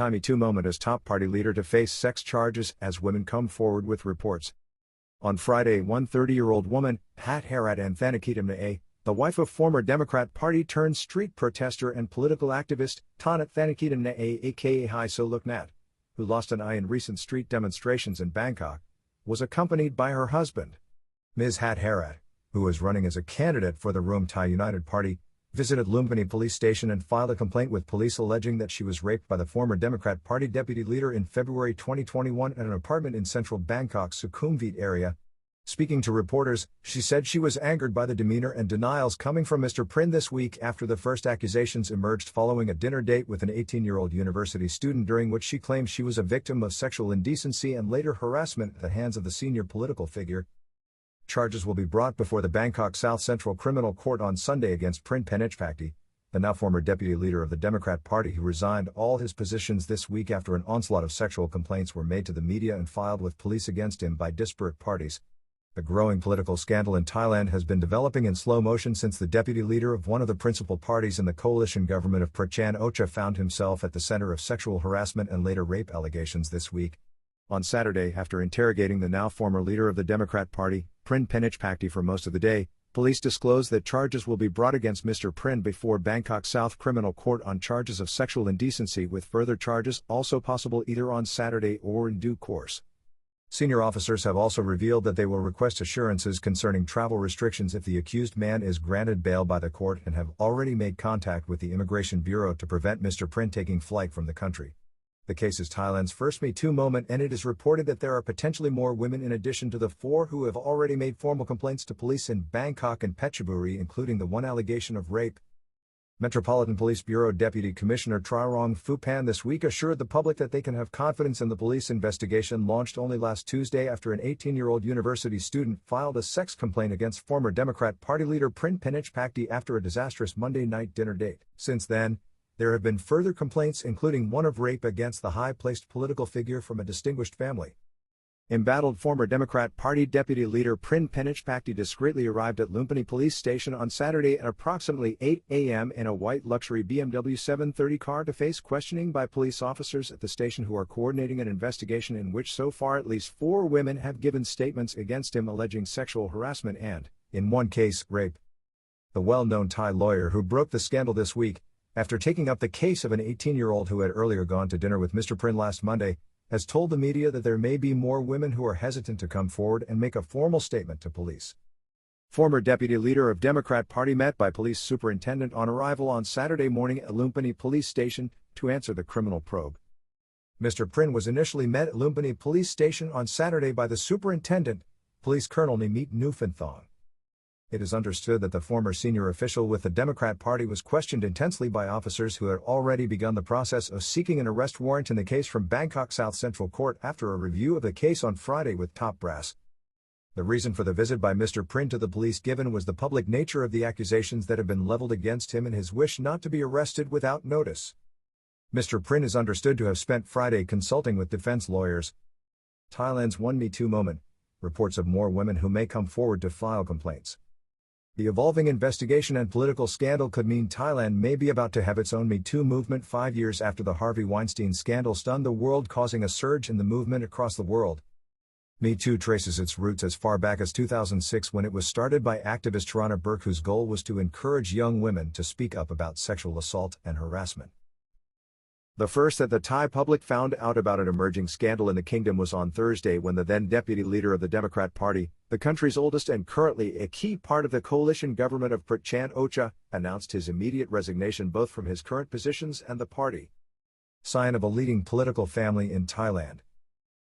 Me Too moment as top party leader to face sex charges as women come forward with reports. On Friday, 30-year-old woman, Hathairat Ann Thanakitamnuay, the wife of former Democrat Party turned street protester and political activist, Tanat Thanakitamnuay aka Hi-so Luk Nat, who lost an eye in recent street demonstrations in Bangkok, was accompanied by her husband. Ms. Hathairat, who was running as a candidate for the Ruam Thai United Party, visited Lumpini Police Station and filed a complaint with police alleging that she was raped by the former Democrat Party deputy leader in February 2021 at an apartment in central Bangkok's Sukhumvit area. Speaking to reporters, she said she was angered by the demeanor and denials coming from Mr Prinn this week after the first accusations emerged following a dinner date with an 18-year-old university student during which she claimed she was a victim of sexual indecency and later harassment at the hands of the senior political figure. Charges will be brought before the Bangkok South Central Criminal Court on Sunday against Mr Prinn, the now former deputy leader of the Democrat Party who resigned all his positions this week after an onslaught of sexual complaints were made to the media and filed with police against him by disparate parties. The growing political scandal in Thailand has been developing in slow motion since the deputy leader of one of the principal parties in the coalition government of Prachan Ocha found himself at the center of sexual harassment and later rape allegations this week. On Saturday, after interrogating the now former leader of the Democrat Party, Mr for most of the day, police disclosed that charges will be brought against Mr Prinn before Bangkok South Criminal Court on charges of sexual indecency, with further charges also possible either on Saturday or in due course. Senior officers have also revealed that they will request assurances concerning travel restrictions if the accused man is granted bail by the court and have already made contact with the Immigration Bureau to prevent Mr Prinn taking flight from the country. The case is Thailand's first Me Too moment, and it is reported that there are potentially more women in addition to the 4 who have already made formal complaints to police in Bangkok and Phetchaburi, including the one allegation of rape. Metropolitan Police Bureau Deputy Commissioner Ruam Thai this week assured the public that they can have confidence in the police investigation launched only last Tuesday after an 18-year-old university student filed a sex complaint against former Democrat Party leader Mr after a disastrous Monday night dinner date. Since then, there have been further complaints, including one of rape against the high-placed political figure from a distinguished family. Embattled former Democrat Party deputy leader Mr discreetly arrived at Lumpini Police Station on Saturday at approximately 8 a.m. in a white luxury BMW 730 car to face questioning by police officers at the station who are coordinating an investigation in which so far at least 4 women have given statements against him alleging sexual harassment and, in one case, rape. The well-known Thai lawyer who broke the scandal this week, after taking up the case of an 18-year-old who had earlier gone to dinner with Mr Prinn last Monday, has told the media that there may be more women who are hesitant to come forward and make a formal statement to police. Former deputy leader of Democrat Party met by police superintendent on arrival on Saturday morning at Lumpini Police Station to answer the criminal probe. Mr Prinn was initially met at Lumpini Police Station on Saturday by the superintendent, Police Colonel Nimit Nufanthong. It is understood that the former senior official with the Democrat Party was questioned intensely by officers who had already begun the process of seeking an arrest warrant in the case from Bangkok South Central Court after a review of the case on Friday with top brass. The reason for the visit by Mr Prinn to the police given was the public nature of the accusations that have been leveled against him and his wish not to be arrested without notice. Mr Prinn is understood to have spent Friday consulting with defense lawyers. Thailand's one Me Too moment, reports of more women who may come forward to file complaints. The evolving investigation and political scandal could mean Thailand may be about to have its own Me Too movement 5 years after the Harvey Weinstein scandal stunned the world, causing a surge in the movement across the world. Me Too traces its roots as far back as 2006 when it was started by activist Rana Burke, whose goal was to encourage young women to speak up about sexual assault and harassment. The first that the Thai public found out about an emerging scandal in the kingdom was on Thursday when the then deputy leader of the Democrat Party, the country's oldest and currently a key part of the coalition government of Prachan Ocha, announced his immediate resignation both from his current positions and the party. Sign of a leading political family in Thailand.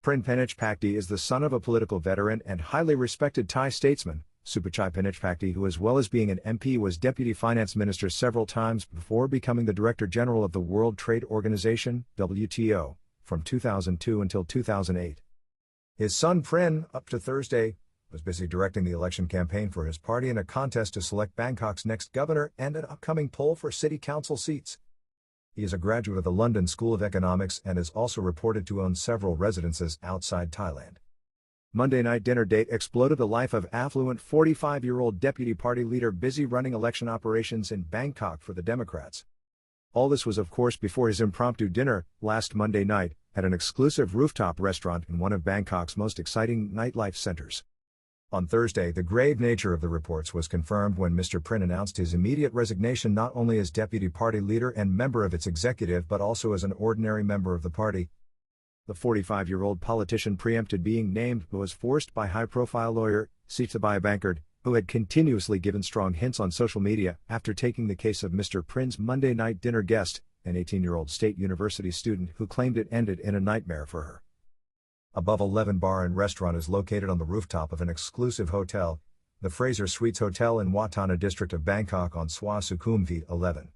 Mr is the son of a political veteran and highly respected Thai statesman, Sukhumvit Mr, who as well as being an MP was deputy finance minister several times before becoming the director general of the World Trade Organization, WTO, from 2002 until 2008. His son Prinn, up to Thursday, was busy directing the election campaign for his party in a contest to select Bangkok's next governor and an upcoming poll for city council seats. He is a graduate of the London School of Economics and is also reported to own several residences outside Thailand. Monday night dinner date exploded the life of affluent 45-year-old deputy party leader busy running election operations in Bangkok for the Democrats. All this was of course before his impromptu dinner, last Monday night, at an exclusive rooftop restaurant in one of Bangkok's most exciting nightlife centers. On Thursday, the grave nature of the reports was confirmed when Mr Prinn announced his immediate resignation not only as deputy party leader and member of its executive but also as an ordinary member of the party. The 45-year-old politician preempted being named but was forced by high-profile lawyer, Sithabaya Bankard, who had continuously given strong hints on social media after taking the case of Mr Prinn's Monday night dinner guest, an 18-year-old state university student who claimed it ended in a nightmare for her. Above 11 bar and restaurant is located on the rooftop of an exclusive hotel, the Fraser Suites Hotel in Wat Thana district of Bangkok on Swa Sukhumvit 11.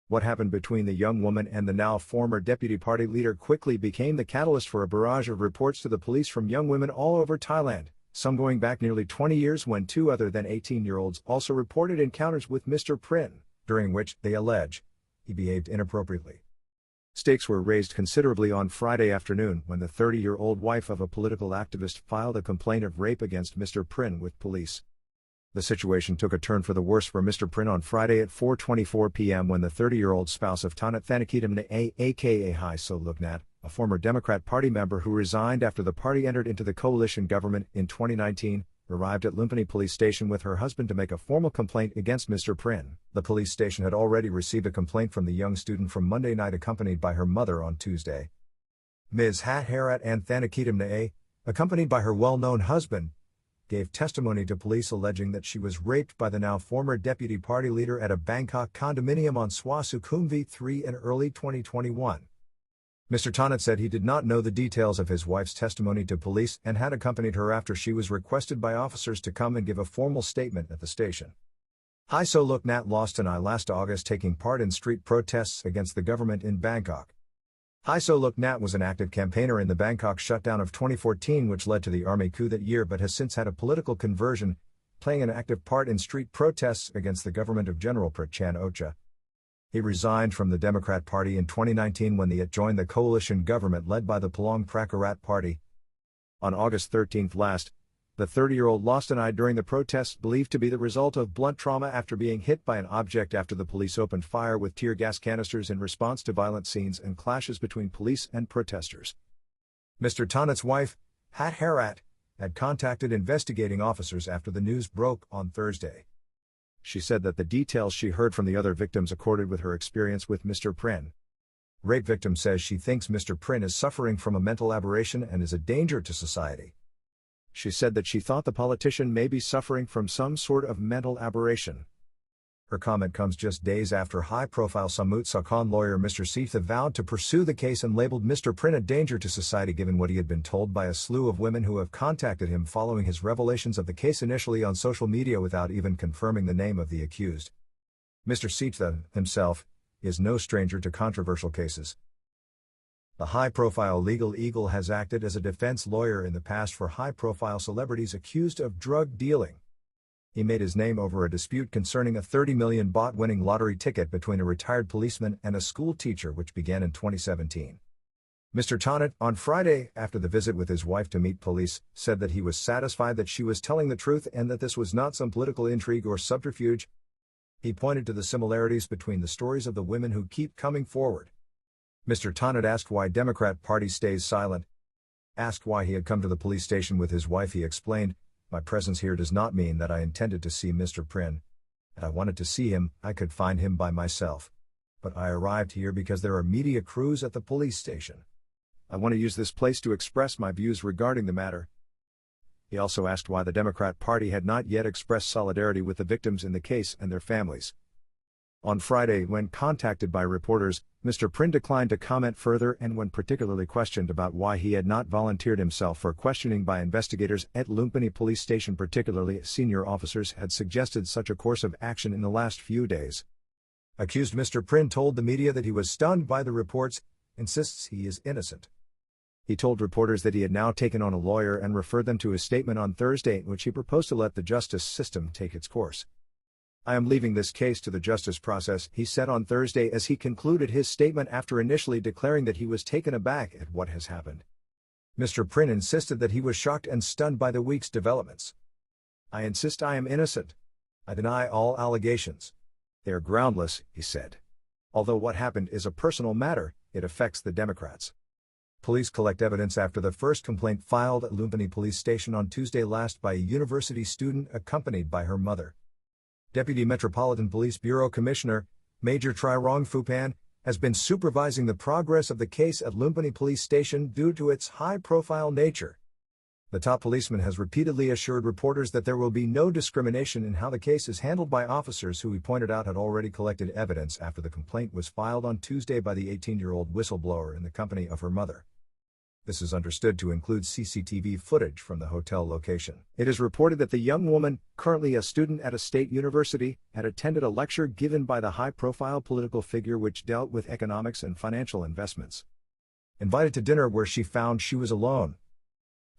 What happened between the young woman and the now former deputy party leader quickly became the catalyst for a barrage of reports to the police from young women all over Thailand, some going back nearly 20 years when two other than 18-year-olds also reported encounters with Mr Prinn, during which, they allege, he behaved inappropriately. Stakes were raised considerably on Friday afternoon when the 30-year-old wife of a political activist filed a complaint of rape against Mr Prinn with police. The situation took a turn for the worse for Mr Prinn on Friday at 4:24 p.m. when the 30-year-old spouse of Tanat Thanakitamnuay aka Hi-so Luk Nat, a former Democrat Party member who resigned after the party entered into the coalition government in 2019, arrived at Lumpini Police Station with her husband to make a formal complaint against Mr Prinn. The police station had already received a complaint from the young student from Monday night accompanied by her mother on Tuesday. Ms. Hathairat Ann Thanakitamnuay, accompanied by her well-known husband, gave testimony to police alleging that she was raped by the now former deputy party leader at a Bangkok condominium on Swa Sukhumvit 3 in early 2021. Mr. Tanat said he did not know the details of his wife's testimony to police and had accompanied her after she was requested by officers to come and give a formal statement at the station. Hi-so Luk Nat lost an eye last August taking part in street protests against the government in Bangkok. Hi-so Luk Nat was an active campaigner in the Bangkok shutdown of 2014 which led to the army coup that year but has since had a political conversion, playing an active part in street protests against the government of General Prachan Ocha. He resigned from the Democrat Party in 2019 when it joined the coalition government led by the Palong Pracharat Party. On August 13 last, the 30-year-old lost an eye during the protests believed to be the result of blunt trauma after being hit by an object after the police opened fire with tear gas canisters in response to violent scenes and clashes between police and protesters. Mr. Tanat's wife, Hathairat, had contacted investigating officers after the news broke on Thursday. She said that the details she heard from the other victims accorded with her experience with Mr. Prinn. Rape victim says she thinks Mr. Prinn is suffering from a mental aberration and is a danger to society. She said that she thought the politician may be suffering from some sort of mental aberration. Her comment comes just days after high-profile Samut Sakhon lawyer Mr. Sitha vowed to pursue the case and labeled Mr. Prinn a danger to society given what he had been told by a slew of women who have contacted him following his revelations of the case initially on social media without even confirming the name of the accused. Mr. Sitha, himself, is no stranger to controversial cases. The high-profile legal eagle has acted as a defense lawyer in the past for high-profile celebrities accused of drug dealing. He made his name over a dispute concerning a 30 million baht winning lottery ticket between a retired policeman and a school teacher which began in 2017. Mr. Tanat, on Friday, after the visit with his wife to meet police, said that he was satisfied that she was telling the truth and that this was not some political intrigue or subterfuge. He pointed to the similarities between the stories of the women who keep coming forward. Mr. Tanat asked why Democrat Party stays silent. Asked why he had come to the police station with his wife, he explained, "My presence here does not mean that I intended to see Mr. Prinn. And I wanted to see him, I could find him by myself. But I arrived here because there are media crews at the police station. I want to use this place to express my views regarding the matter." He also asked why the Democrat Party had not yet expressed solidarity with the victims in the case and their families. On Friday, when contacted by reporters, Mr. Prinn declined to comment further and when particularly questioned about why he had not volunteered himself for questioning by investigators at Lumpini Police Station, particularly as senior officers had suggested such a course of action in the last few days. Accused Mr. Prinn told the media that he was stunned by the reports, insists he is innocent. He told reporters that he had now taken on a lawyer and referred them to his statement on Thursday in which he proposed to let the justice system take its course. "I am leaving this case to the justice process," he said on Thursday as he concluded his statement after initially declaring that he was taken aback at what has happened. Mr. Prinn insisted that he was shocked and stunned by the week's developments. "I insist I am innocent. I deny all allegations. They are groundless," he said. Although what happened is a personal matter, it affects the Democrats. Police collect evidence after the first complaint filed at Lumpini Police Station on Tuesday last by a university student accompanied by her mother. Deputy Metropolitan Police Bureau Commissioner, Major Trirong Phupan, has been supervising the progress of the case at Lumpini Police Station due to its high-profile nature. The top policeman has repeatedly assured reporters that there will be no discrimination in how the case is handled by officers who he pointed out had already collected evidence after the complaint was filed on Tuesday by the 18-year-old whistleblower in the company of her mother. This is understood to include CCTV footage from the hotel location. It is reported that the young woman, currently a student at a state university, had attended a lecture given by the high-profile political figure which dealt with economics and financial investments. Invited to dinner where she found she was alone.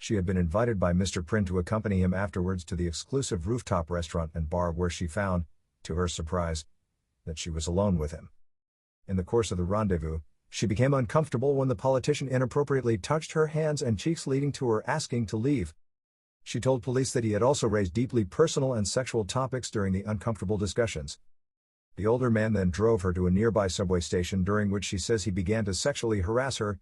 She had been invited by Mr Prinn to accompany him afterwards to the exclusive rooftop restaurant and bar where she found, to her surprise, that she was alone with him. In the course of the rendezvous, she became uncomfortable when the politician inappropriately touched her hands and cheeks, leading to her asking to leave. She told police that he had also raised deeply personal and sexual topics during the uncomfortable discussions. The older man then drove her to a nearby subway station, during which she says he began to sexually harass her.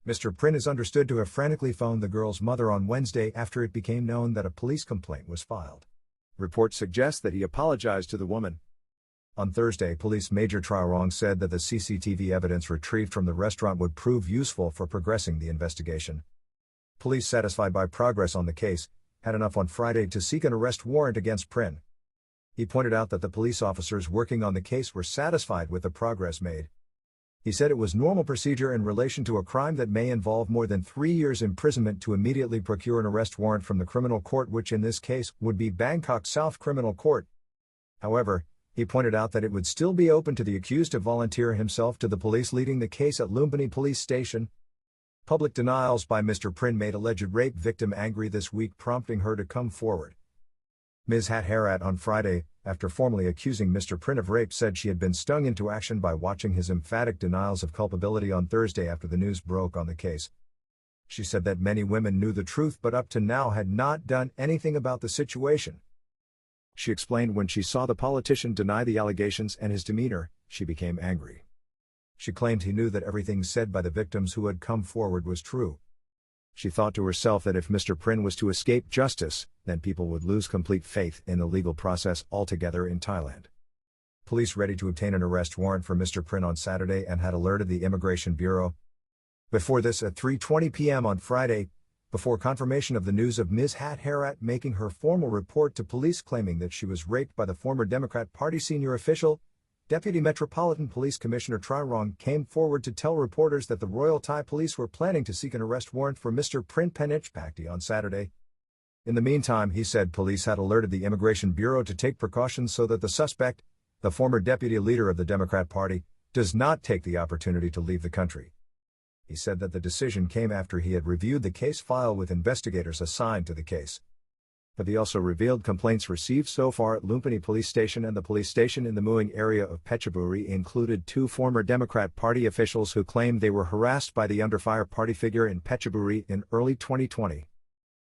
Mr Prinn is understood to have frantically phoned the girl's mother on Wednesday after it became known that a police complaint was filed. Reports suggest that he apologized to the woman. On Thursday, Police Major Trirong said that the CCTV evidence retrieved from the restaurant would prove useful for progressing the investigation. Police, satisfied by progress on the case, had enough on Friday to seek an arrest warrant against Prinn. He pointed out that the police officers working on the case were satisfied with the progress made. He said it was normal procedure in relation to a crime that may involve more than 3 years imprisonment to immediately procure an arrest warrant from the criminal court, which in this case would be Bangkok South Criminal Court. However, he pointed out that it would still be open to the accused to volunteer himself to the police leading the case at Lumpini Police Station. Public denials by Mr Prinn made alleged rape victim angry this week, prompting her to come forward. Ms. Hathairat on Friday, after formally accusing Mr Prinn of rape, said she had been stung into action by watching his emphatic denials of culpability on Thursday after the news broke on the case. She said that many women knew the truth but up to now had not done anything about the situation. She explained when she saw the politician deny the allegations and his demeanor, she became angry. She claimed he knew that everything said by the victims who had come forward was true. She thought to herself that if Mr Prinn was to escape justice, then people would lose complete faith in the legal process altogether in Thailand. Police ready to obtain an arrest warrant for Mr Prinn on Saturday and had alerted the Immigration Bureau. Before this, at 3:20 p.m. on Friday, before confirmation of the news of Ms. Hathairat making her formal report to police claiming that she was raped by the former Democrat Party senior official, Deputy Metropolitan Police Commissioner Trirong came forward to tell reporters that the Royal Thai Police were planning to seek an arrest warrant for Mr Prinn Penichpakdi on Saturday. In the meantime, he said police had alerted the Immigration Bureau to take precautions so that the suspect, the former deputy leader of the Democrat Party, does not take the opportunity to leave the country. He said that the decision came after he had reviewed the case file with investigators assigned to the case. But he also revealed complaints received so far at Lumpini Police Station and the police station in the Muang area of Phetchaburi included 2 former Democrat Party officials who claimed they were harassed by the under-fire party figure in Phetchaburi in early 2020.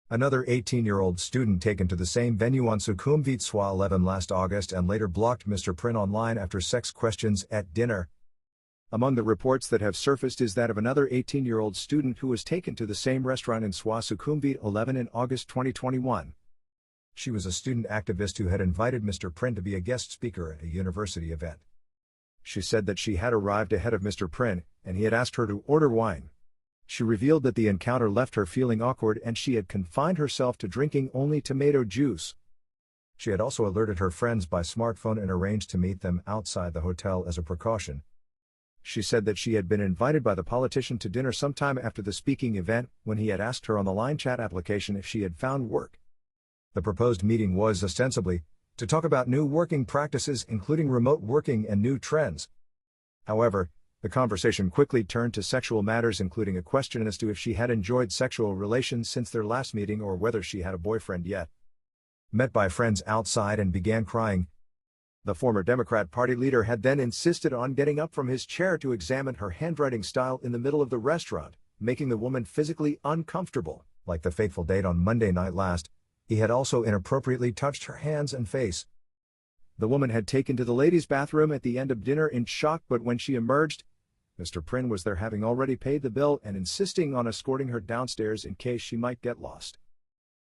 Another 18-year-old student taken to the same venue on Sukhumvit Swa 11 last August and later blocked Mr Prinn online after sex questions at dinner. Among the reports that have surfaced is that of another 18-year-old student who was taken to the same restaurant in Swa Sukhumvit 11 in August 2021. She was a student activist who had invited Mr Prinn to be a guest speaker at a university event. She said that she had arrived ahead of Mr Prinn, and he had asked her to order wine. She revealed that the encounter left her feeling awkward and she had confined herself to drinking only tomato juice. She had also alerted her friends by smartphone and arranged to meet them outside the hotel as a precaution. She said that she had been invited by the politician to dinner sometime after the speaking event when he had asked her on the line chat application if she had found work. The proposed meeting was ostensibly to talk about new working practices including remote working and new trends. However, the conversation quickly turned to sexual matters, including a question as to if she had enjoyed sexual relations since their last meeting or whether she had a boyfriend yet. Met by friends outside and began crying. The former Democrat Party leader had then insisted on getting up from his chair to examine her handwriting style in the middle of the restaurant, making the woman physically uncomfortable. Like the fateful date on Monday night last, he had also inappropriately touched her hands and face. The woman had taken to the ladies' bathroom at the end of dinner in shock, but when she emerged, Mr. Prinn was there, having already paid the bill and insisting on escorting her downstairs in case she might get lost.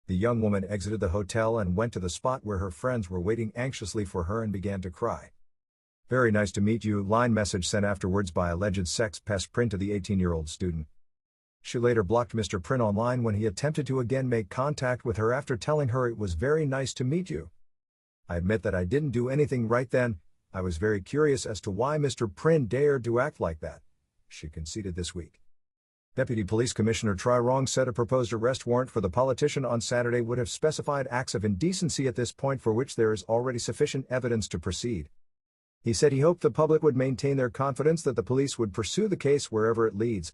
The young woman exited the hotel and went to the spot where her friends were waiting anxiously for her and began to cry. "Very nice to meet you," line message sent afterwards by alleged sex pest Prinn to the 18-year-old student. She later blocked Mr. Prinn online when he attempted to again make contact with her after telling her it was very nice to meet you. "I admit that I didn't do anything right then. I was very curious as to why Mr. Prinn dared to act like that," she conceded this week. Deputy Police Commissioner Tri Rong said a proposed arrest warrant for the politician on Saturday would have specified acts of indecency at this point for which there is already sufficient evidence to proceed. He said he hoped the public would maintain their confidence that the police would pursue the case wherever it leads.